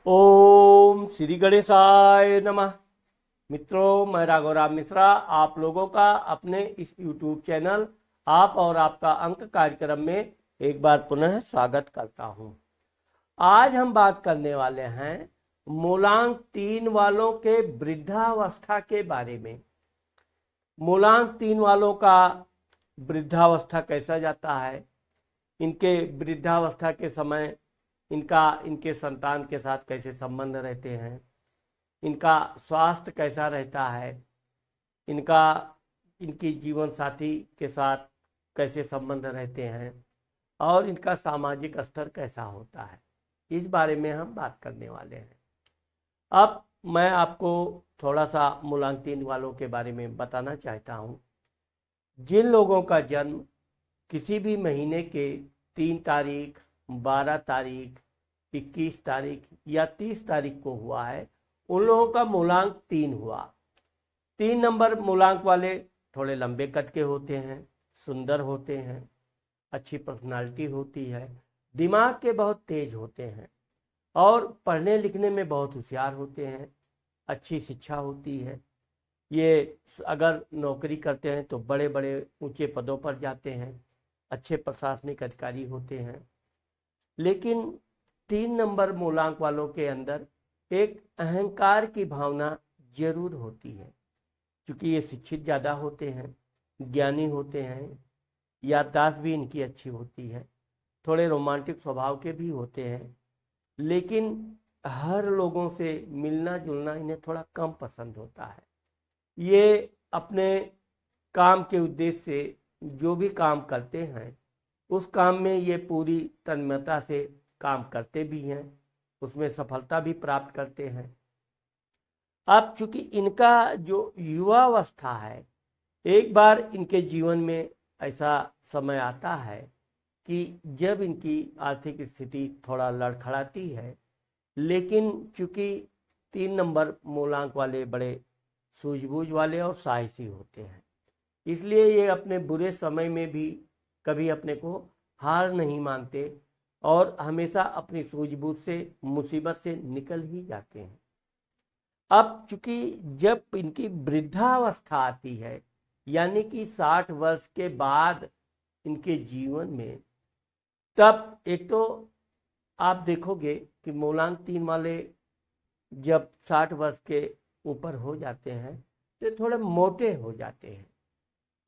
ओम श्री गणेशाय नमः। मित्रों, मैं राघवराम मिश्रा आप लोगों का अपने इस YouTube चैनल आप और आपका अंक कार्यक्रम में एक बार पुनः स्वागत करता हूं। आज हम बात करने वाले हैं मूलांक 3 वालों के वृद्धावस्था के बारे में। मूलांक 3 वालों का वृद्धावस्था कैसा जाता है, इनके वृद्धावस्था के समय इनके संतान के साथ कैसे संबंध रहते हैं, इनका स्वास्थ्य कैसा रहता है, इनका इनकी जीवन साथी के साथ कैसे संबंध रहते हैं और इनका सामाजिक स्तर कैसा होता है, इस बारे में हम बात करने वाले हैं। अब मैं आपको थोड़ा सा मूलांक 3 वालों के बारे में बताना चाहता हूँ। जिन लोगों का जन्म किसी भी महीने के 3 तारीख, 12 तारीख, 21 तारीख या 30 तारीख को हुआ है, उन लोगों का मूलांक 3 हुआ। 3 नंबर मूलांक वाले थोड़े लंबे कद के होते हैं, सुंदर होते हैं, अच्छी पर्सनालिटी होती है, दिमाग के बहुत तेज होते हैं और पढ़ने लिखने में बहुत होशियार होते हैं, अच्छी शिक्षा होती है। ये अगर नौकरी करते हैं तो बड़े बड़े ऊंचे पदों पर जाते हैं, अच्छे प्रशासनिक अधिकारी होते हैं। लेकिन 3 नंबर मूलांक वालों के अंदर एक अहंकार की भावना जरूर होती है, क्योंकि ये शिक्षित ज़्यादा होते हैं, ज्ञानी होते हैं, याददाश्त भी इनकी अच्छी होती है, थोड़े रोमांटिक स्वभाव के भी होते हैं। लेकिन हर लोगों से मिलना जुलना इन्हें थोड़ा कम पसंद होता है। ये अपने काम के उद्देश्य से जो भी काम करते हैं उस काम में ये पूरी तन्मयता से काम करते भी हैं, उसमें सफलता भी प्राप्त करते हैं। अब चूंकि इनका जो युवावस्था है, एक बार इनके जीवन में ऐसा समय आता है कि जब इनकी आर्थिक स्थिति थोड़ा लड़खड़ाती है। लेकिन चूंकि 3 नंबर मूलांक वाले बड़े सूझबूझ वाले और साहसी होते हैं, इसलिए ये अपने बुरे समय में भी कभी अपने को हार नहीं मानते और हमेशा अपनी सूझबूझ से मुसीबत से निकल ही जाते हैं। अब चूंकि जब इनकी वृद्धावस्था आती है, यानी कि 60 वर्ष के बाद इनके जीवन में, तब एक तो आप देखोगे कि मूलांक 3 वाले जब 60 वर्ष के ऊपर हो जाते हैं तो थोड़े मोटे हो जाते हैं,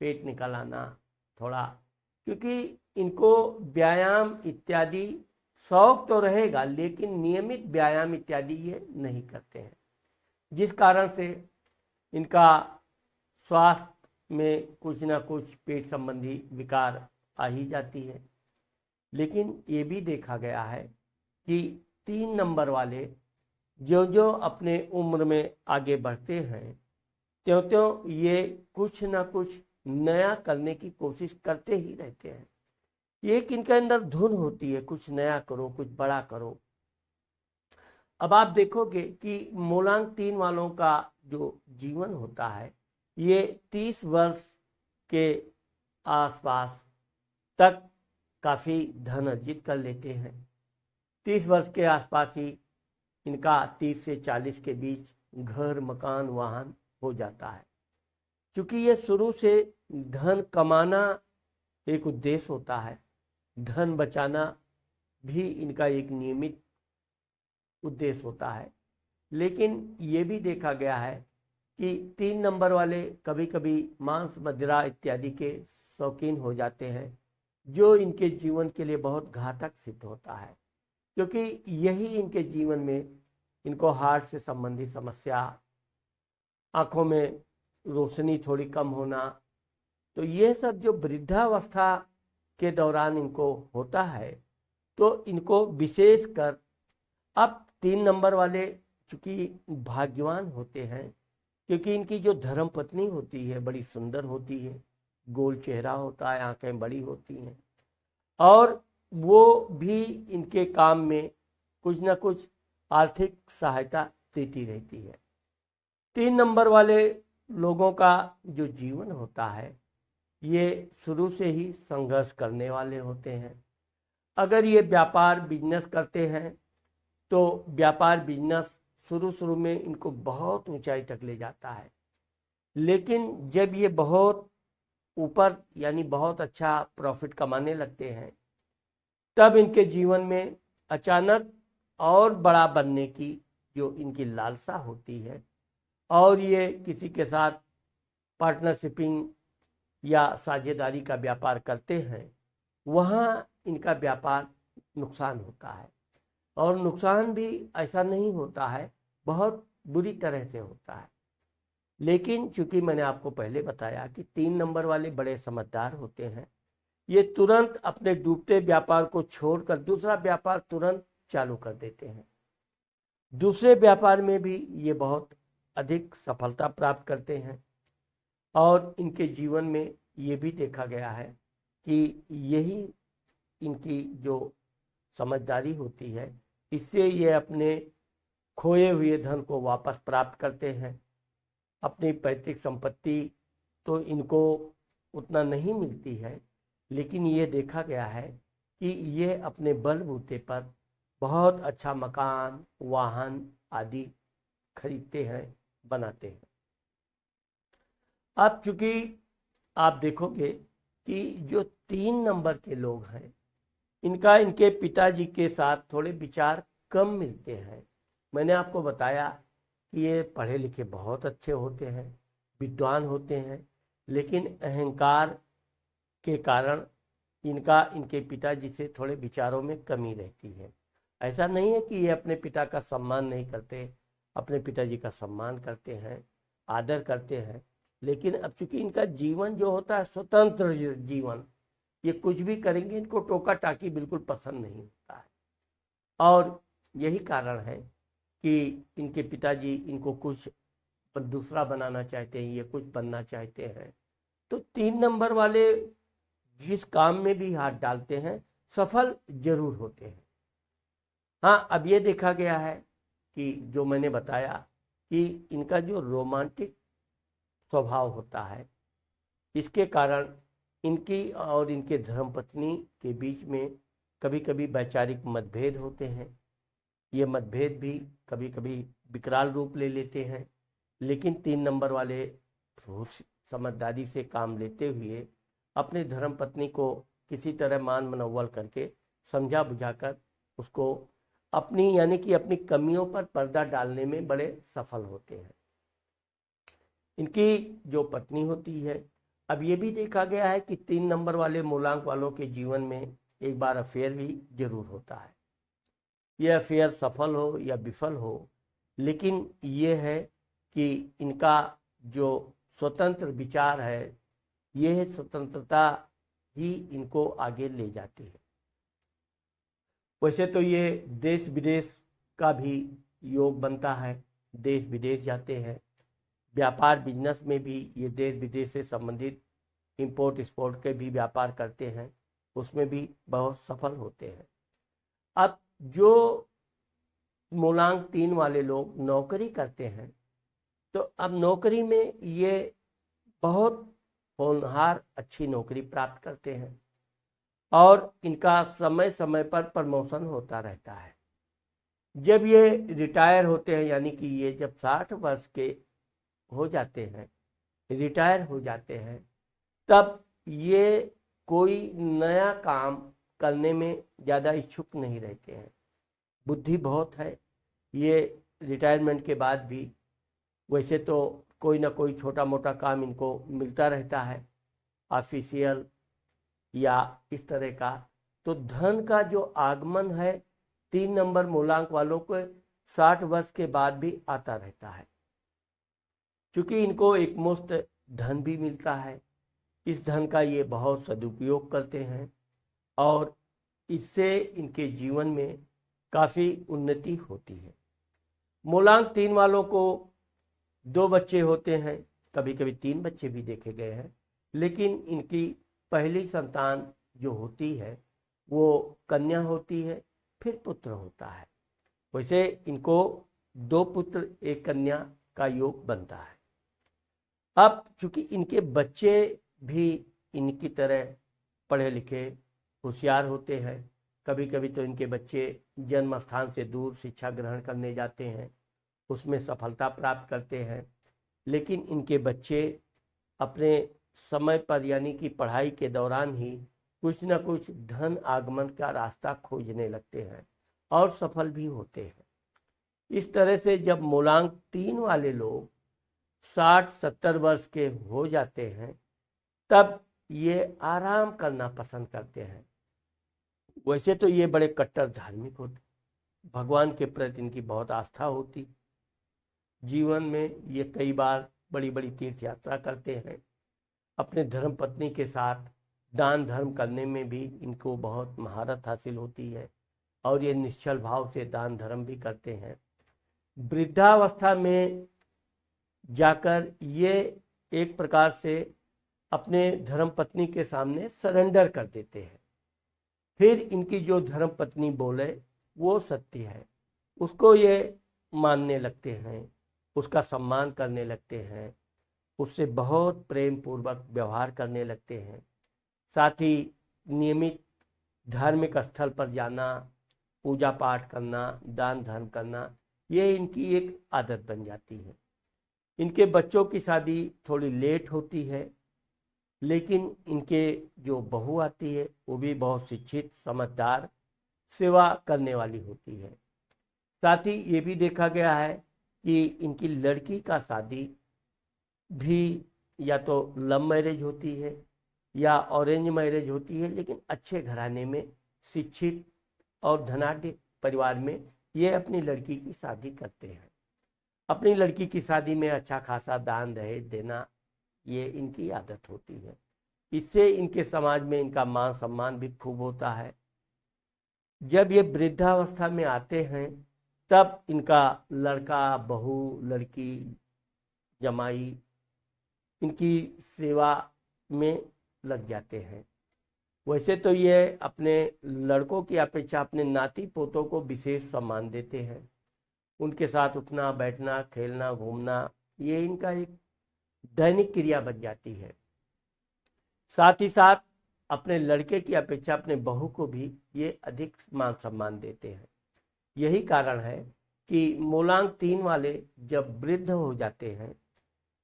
पेट निकल आना थोड़ा, क्योंकि इनको व्यायाम इत्यादि शौक तो रहेगा लेकिन नियमित व्यायाम इत्यादि ये नहीं करते हैं, जिस कारण से इनका स्वास्थ्य में कुछ ना कुछ पेट संबंधी विकार आ ही जाती है। लेकिन ये भी देखा गया है कि 3 नंबर वाले जो जो अपने उम्र में आगे बढ़ते हैं त्यों त्यों ये कुछ ना कुछ नया करने की कोशिश करते ही रहते हैं। ये इनके अंदर धुन होती है, कुछ नया करो, कुछ बड़ा करो। अब आप देखोगे कि मूलांक 3 वालों का जो जीवन होता है, ये 30 वर्ष के आसपास तक काफ़ी धन अर्जित कर लेते हैं। 30 वर्ष के आसपास ही इनका 30 से 40 के बीच घर, मकान, वाहन हो जाता है। क्योंकि ये शुरू से धन कमाना एक उद्देश्य होता है, धन बचाना भी इनका एक नियमित उद्देश्य होता है। लेकिन ये भी देखा गया है कि 3 नंबर वाले कभी कभी मांस, मदिरा इत्यादि के शौकीन हो जाते हैं, जो इनके जीवन के लिए बहुत घातक सिद्ध होता है, क्योंकि यही इनके जीवन में इनको हार्ट से संबंधित समस्या, आंखों में रोशनी थोड़ी कम होना, तो ये सब जो वृद्धावस्था के दौरान इनको होता है, तो इनको विशेषकर अब 3 नंबर वाले चूंकि भाग्यवान होते हैं, क्योंकि इनकी जो धर्म पत्नी होती है बड़ी सुंदर होती है, गोल चेहरा होता है, आंखें बड़ी होती हैं और वो भी इनके काम में कुछ ना कुछ आर्थिक सहायता देती रहती है। 3 नंबर वाले लोगों का जो जीवन होता है, ये शुरू से ही संघर्ष करने वाले होते हैं। अगर ये व्यापार बिजनेस करते हैं तो व्यापार बिजनेस शुरू में इनको बहुत ऊंचाई तक ले जाता है, लेकिन जब ये बहुत ऊपर यानी बहुत अच्छा प्रॉफिट कमाने लगते हैं, तब इनके जीवन में अचानक और बड़ा बनने की जो इनकी लालसा होती है और ये किसी के साथ पार्टनरशिपिंग या साझेदारी का व्यापार करते हैं, वहाँ इनका व्यापार नुकसान होता है। और नुकसान भी ऐसा नहीं होता है, बहुत बुरी तरह से होता है। लेकिन चूंकि मैंने आपको पहले बताया कि 3 नंबर वाले बड़े समझदार होते हैं, ये तुरंत अपने डूबते व्यापार को छोड़कर दूसरा व्यापार तुरंत चालू कर देते हैं। दूसरे व्यापार में भी ये बहुत अधिक सफलता प्राप्त करते हैं और इनके जीवन में ये भी देखा गया है कि यही इनकी जो समझदारी होती है, इससे ये अपने खोए हुए धन को वापस प्राप्त करते हैं। अपनी पैतृक संपत्ति तो इनको उतना नहीं मिलती है, लेकिन ये देखा गया है कि ये अपने बलबूते पर बहुत अच्छा मकान, वाहन आदि खरीदते हैं, बनाते हैं। अब चूंकि आप देखोगे कि जो 3 नंबर के लोग हैं, इनका इनके पिताजी के साथ थोड़े विचार कम मिलते हैं। मैंने आपको बताया कि ये पढ़े लिखे बहुत अच्छे होते हैं, विद्वान होते हैं, लेकिन अहंकार के कारण इनके पिताजी से थोड़े विचारों में कमी रहती है। ऐसा नहीं है कि ये अपने पिता का सम्मान नहीं करते, अपने पिताजी का सम्मान करते हैं, आदर करते हैं, लेकिन अब चूंकि इनका जीवन जो होता है स्वतंत्र जीवन, ये कुछ भी करेंगे, इनको टोका टाकी बिल्कुल पसंद नहीं होता है। और यही कारण है कि इनके पिताजी इनको कुछ दूसरा बनाना चाहते हैं, ये कुछ बनना चाहते हैं। तो 3 नंबर वाले जिस काम में भी हाथ डालते हैं, सफल जरूर होते हैं। हाँ, अब ये देखा गया है कि जो मैंने बताया कि इनका जो रोमांटिक स्वभाव होता है, इसके कारण इनकी और इनके धर्मपत्नी के बीच में कभी कभी वैचारिक मतभेद होते हैं। ये मतभेद भी कभी कभी विकराल रूप ले लेते हैं, लेकिन 3 नंबर वाले समझदारी से काम लेते हुए अपने धर्मपत्नी को किसी तरह मान मनौवल करके समझा बुझाकर उसको अपनी यानी कि अपनी कमियों पर पर्दा डालने में बड़े सफल होते हैं। इनकी जो पत्नी होती है, अब ये भी देखा गया है कि 3 नंबर वाले मूलांक वालों के जीवन में एक बार अफेयर भी जरूर होता है। यह अफेयर सफल हो या विफल हो, लेकिन ये है कि इनका जो स्वतंत्र विचार है, यह स्वतंत्रता ही इनको आगे ले जाती है। वैसे तो ये देश विदेश का भी योग बनता है, देश विदेश जाते हैं, व्यापार बिजनेस में भी ये देश विदेश से संबंधित इंपोर्ट एक्सपोर्ट के भी व्यापार करते हैं, उसमें भी बहुत सफल होते हैं। अब जो मूलांक 3 वाले लोग नौकरी करते हैं, तो अब नौकरी में ये बहुत होनहार अच्छी नौकरी प्राप्त करते हैं और इनका समय समय पर प्रमोशन होता रहता है। जब ये रिटायर होते हैं, यानी कि ये जब 60 वर्ष के हो जाते हैं, रिटायर हो जाते हैं, तब ये कोई नया काम करने में ज़्यादा इच्छुक नहीं रहते हैं। बुद्धि बहुत है, ये रिटायरमेंट के बाद भी वैसे तो कोई ना कोई छोटा मोटा काम इनको मिलता रहता है, ऑफिशियल या इस तरह का। तो धन का जो आगमन है 3 नंबर मूलांक वालों को 60 वर्ष के बाद भी आता रहता है, क्योंकि इनको एक मुफ्त धन भी मिलता है। इस धन का ये बहुत सदुपयोग करते हैं और इससे इनके जीवन में काफ़ी उन्नति होती है। मूलांक 3 वालों को 2 बच्चे होते हैं, कभी कभी 3 बच्चे भी देखे गए हैं, लेकिन इनकी पहली संतान जो होती है वो कन्या होती है, फिर पुत्र होता है। वैसे इनको 2 पुत्र 1 कन्या का योग बनता है। अब चूंकि इनके बच्चे भी इनकी तरह पढ़े लिखे होशियार होते हैं, कभी कभी तो इनके बच्चे जन्म स्थान से दूर शिक्षा ग्रहण करने जाते हैं, उसमें सफलता प्राप्त करते हैं, लेकिन इनके बच्चे अपने समय पर यानी कि पढ़ाई के दौरान ही कुछ न कुछ धन आगमन का रास्ता खोजने लगते हैं और सफल भी होते हैं। इस तरह से जब मूलांक 3 वाले लोग 60-70 वर्ष के हो जाते हैं तब ये आराम करना पसंद करते हैं। वैसे तो ये बड़े कट्टर धार्मिक होते, भगवान के प्रति इनकी बहुत आस्था होती, जीवन में ये कई बार बड़ी बड़ी तीर्थ यात्रा करते हैं, अपने धर्म पत्नी के साथ दान धर्म करने में भी इनको बहुत महारत हासिल होती है और ये निश्चल भाव से दान धर्म भी करते हैं। वृद्धावस्था में जाकर ये एक प्रकार से अपने धर्म पत्नी के सामने सरेंडर कर देते हैं। फिर इनकी जो धर्म पत्नी बोले वो सत्य है, उसको ये मानने लगते हैं, उसका सम्मान करने लगते हैं, उससे बहुत प्रेम पूर्वक व्यवहार करने लगते हैं। साथ ही नियमित धार्मिक स्थल पर जाना, पूजा पाठ करना, दान धर्म करना, ये इनकी एक आदत बन जाती है। इनके बच्चों की शादी थोड़ी लेट होती है, लेकिन इनके जो बहू आती है वो भी बहुत शिक्षित, समझदार, सेवा करने वाली होती है। साथ ही ये भी देखा गया है कि इनकी लड़की का शादी भी या तो लव मैरिज होती है या ऑरेंज मैरिज होती है, लेकिन अच्छे घराने में, शिक्षित और धनाढ़ परिवार में ये अपनी लड़की की शादी करते हैं। अपनी लड़की की शादी में अच्छा खासा दान दहेज देना ये इनकी आदत होती है। इससे इनके समाज में इनका मान सम्मान भी खूब होता है। जब ये वृद्धावस्था में आते हैं तब इनका लड़का, बहू, लड़की, जमाई इनकी सेवा में लग जाते हैं। वैसे तो ये अपने लड़कों की अपेक्षा अपने नाती पोतों को विशेष सम्मान देते हैं, उनके साथ उठना बैठना, खेलना घूमना ये इनका एक दैनिक क्रिया बन जाती है। साथ ही साथ अपने लड़के की अपेक्षा अपने बहू को भी ये अधिक मान सम्मान देते हैं। यही कारण है कि मूलांक 3 वाले जब वृद्ध हो जाते हैं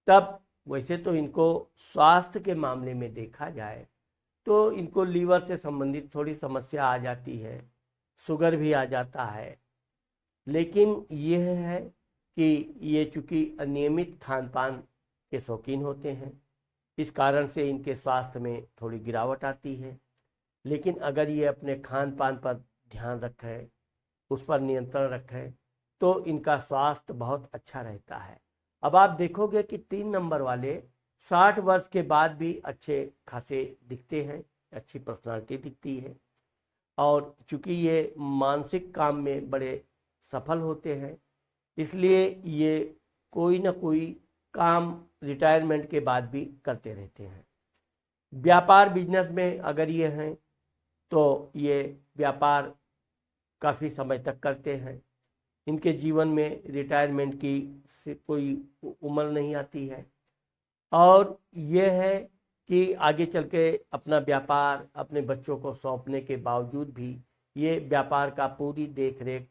तब वैसे तो इनको स्वास्थ्य के मामले में देखा जाए तो इनको लीवर से संबंधित थोड़ी समस्या आ जाती है, शुगर भी आ जाता है, लेकिन यह है कि ये चूँकि अनियमित खान पान के शौकीन होते हैं, इस कारण से इनके स्वास्थ्य में थोड़ी गिरावट आती है। लेकिन अगर ये अपने खान पान पर ध्यान रखें, उस पर नियंत्रण रखें तो इनका स्वास्थ्य बहुत अच्छा रहता है। अब आप देखोगे कि 3 नंबर वाले 60 वर्ष के बाद भी अच्छे खासे दिखते हैं, अच्छी पर्सनालिटी दिखती है, और चूँकि ये मानसिक काम में बड़े सफल होते हैं इसलिए ये कोई ना कोई काम रिटायरमेंट के बाद भी करते रहते हैं। व्यापार बिजनेस में अगर ये हैं तो ये व्यापार काफ़ी समय तक करते हैं। इनके जीवन में रिटायरमेंट की से कोई उम्र नहीं आती है, और यह है कि आगे चल के अपना व्यापार अपने बच्चों को सौंपने के बावजूद भी ये व्यापार का पूरी देख रेख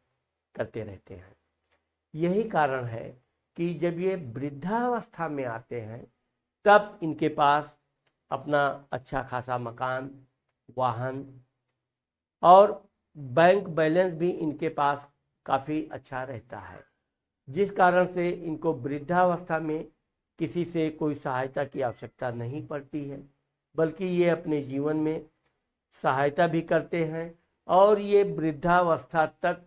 करते रहते हैं। यही कारण है कि जब ये वृद्धावस्था में आते हैं तब इनके पास अपना अच्छा खासा मकान, वाहन और बैंक बैलेंस भी इनके पास काफ़ी अच्छा रहता है, जिस कारण से इनको वृद्धावस्था में किसी से कोई सहायता की आवश्यकता नहीं पड़ती है, बल्कि ये अपने जीवन में सहायता भी करते हैं। और ये वृद्धावस्था तक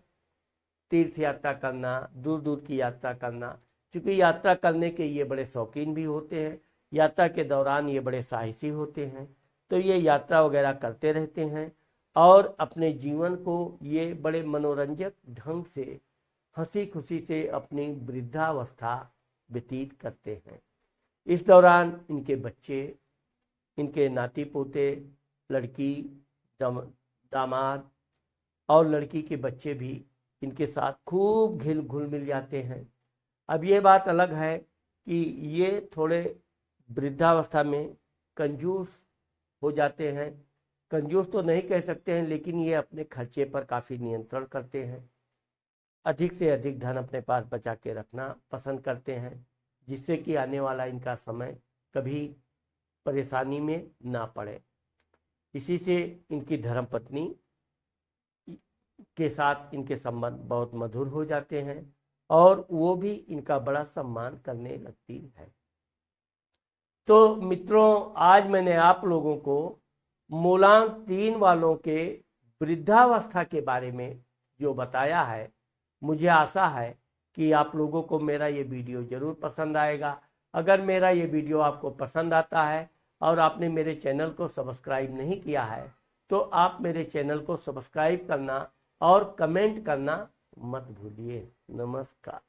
तीर्थ यात्रा करना, दूर दूर की यात्रा करना, क्योंकि यात्रा करने के ये बड़े शौकीन भी होते हैं, यात्रा के दौरान ये बड़े साहसी होते हैं, तो ये यात्रा वगैरह करते रहते हैं और अपने जीवन को ये बड़े मनोरंजक ढंग से हंसी खुशी से अपनी वृद्धावस्था व्यतीत करते हैं। इस दौरान इनके बच्चे, इनके नाती पोते, लड़की, दामाद और लड़की के बच्चे भी इनके साथ खूब घुल मिल जाते हैं। अब ये बात अलग है कि ये थोड़े वृद्धावस्था में कंजूस हो जाते हैं, कंजूस तो नहीं कह सकते हैं, लेकिन ये अपने खर्चे पर काफ़ी नियंत्रण करते हैं। अधिक से अधिक धन अपने पास बचा के रखना पसंद करते हैं, जिससे कि आने वाला इनका समय कभी परेशानी में ना पड़े। इसी से इनकी धर्मपत्नी के साथ इनके संबंध बहुत मधुर हो जाते हैं और वो भी इनका बड़ा सम्मान करने लगती है। तो मित्रों, आज मैंने आप लोगों को मूलांक 3 वालों के वृद्धावस्था के बारे में जो बताया है, मुझे आशा है कि आप लोगों को मेरा ये वीडियो ज़रूर पसंद आएगा। अगर मेरा ये वीडियो आपको पसंद आता है और आपने मेरे चैनल को सब्सक्राइब नहीं किया है, तो आप मेरे चैनल को सब्सक्राइब करना और कमेंट करना मत भूलिए। नमस्कार।